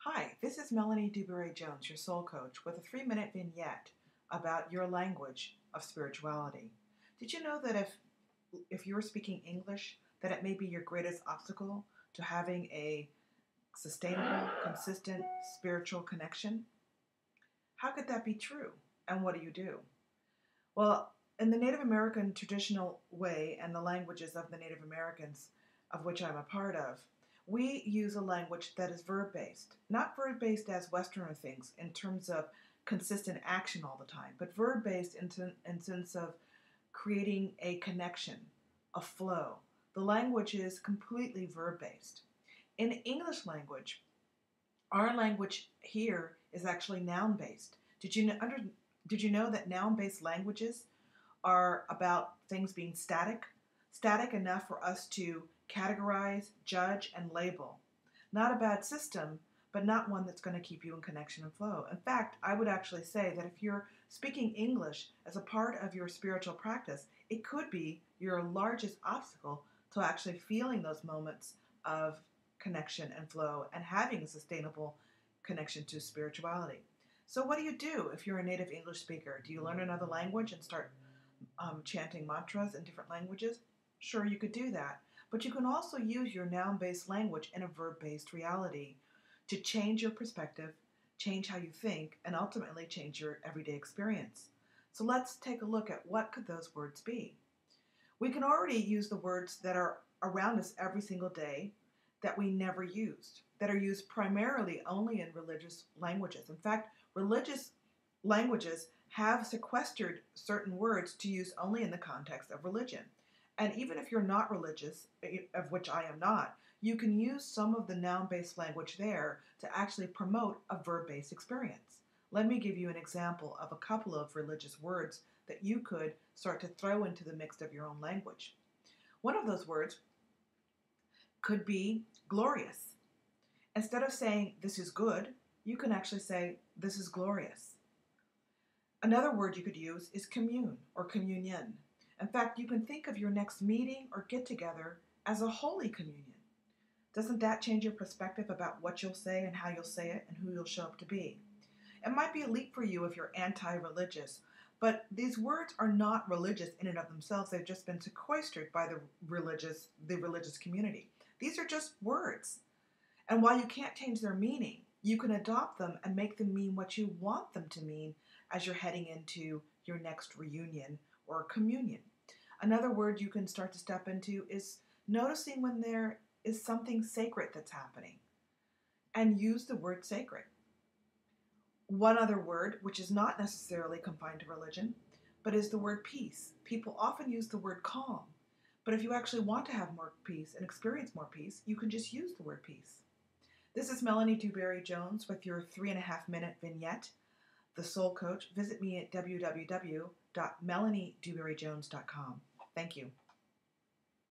Hi, this is Melanie DewBerry Jones, your soul coach, with a 3-minute vignette about your language of spirituality. Did you know that if you're speaking English, that it may be your greatest obstacle to having a sustainable, consistent spiritual connection? How could that be true? And what do you do? Well, in the Native American traditional way and the languages of the Native Americans, of which I'm a part of, we use a language that is verb-based. Not verb-based as Westerner things in terms of consistent action all the time, but verb-based in sense of creating a connection, a flow. The language is completely verb-based. In English language, our language here is actually noun-based. Did you know that noun-based languages are about things being static? Static enough for us to categorize, judge, and label. Not a bad system, but not one that's going to keep you in connection and flow. In fact, I would actually say that if you're speaking English as a part of your spiritual practice, it could be your largest obstacle to actually feeling those moments of connection and flow and having a sustainable connection to spirituality. So what do you do if you're a native English speaker? Do you learn another language and start chanting mantras in different languages? Sure, you could do that. But you can also use your noun-based language in a verb-based reality to change your perspective, change how you think, and ultimately change your everyday experience. So let's take a look at what could those words be. We can already use the words that are around us every single day that we never used, that are used primarily only in religious languages. In fact, religious languages have sequestered certain words to use only in the context of religion. And even if you're not religious, of which I am not, you can use some of the noun-based language there to actually promote a verb-based experience. Let me give you an example of a couple of religious words that you could start to throw into the mix of your own language. One of those words could be glorious. Instead of saying this is good, you can actually say this is glorious. Another word you could use is commune or communion. In fact, you can think of your next meeting or get-together as a holy communion. Doesn't that change your perspective about what you'll say and how you'll say it and who you'll show up to be? It might be a leap for you if you're anti-religious, but these words are not religious in and of themselves. They've just been sequestered by the religious community. These are just words. And while you can't change their meaning, you can adopt them and make them mean what you want them to mean as you're heading into your next reunion or communion. Another word you can start to step into is noticing when there is something sacred that's happening, and use the word sacred. One other word, which is not necessarily confined to religion, but is the word peace. People often use the word calm, but if you actually want to have more peace and experience more peace, you can just use the word peace. This is Melanie DewBerry Jones with your 3.5-minute vignette, The Soul Coach. Visit me at www.melaniedewberryjones.com. Thank you.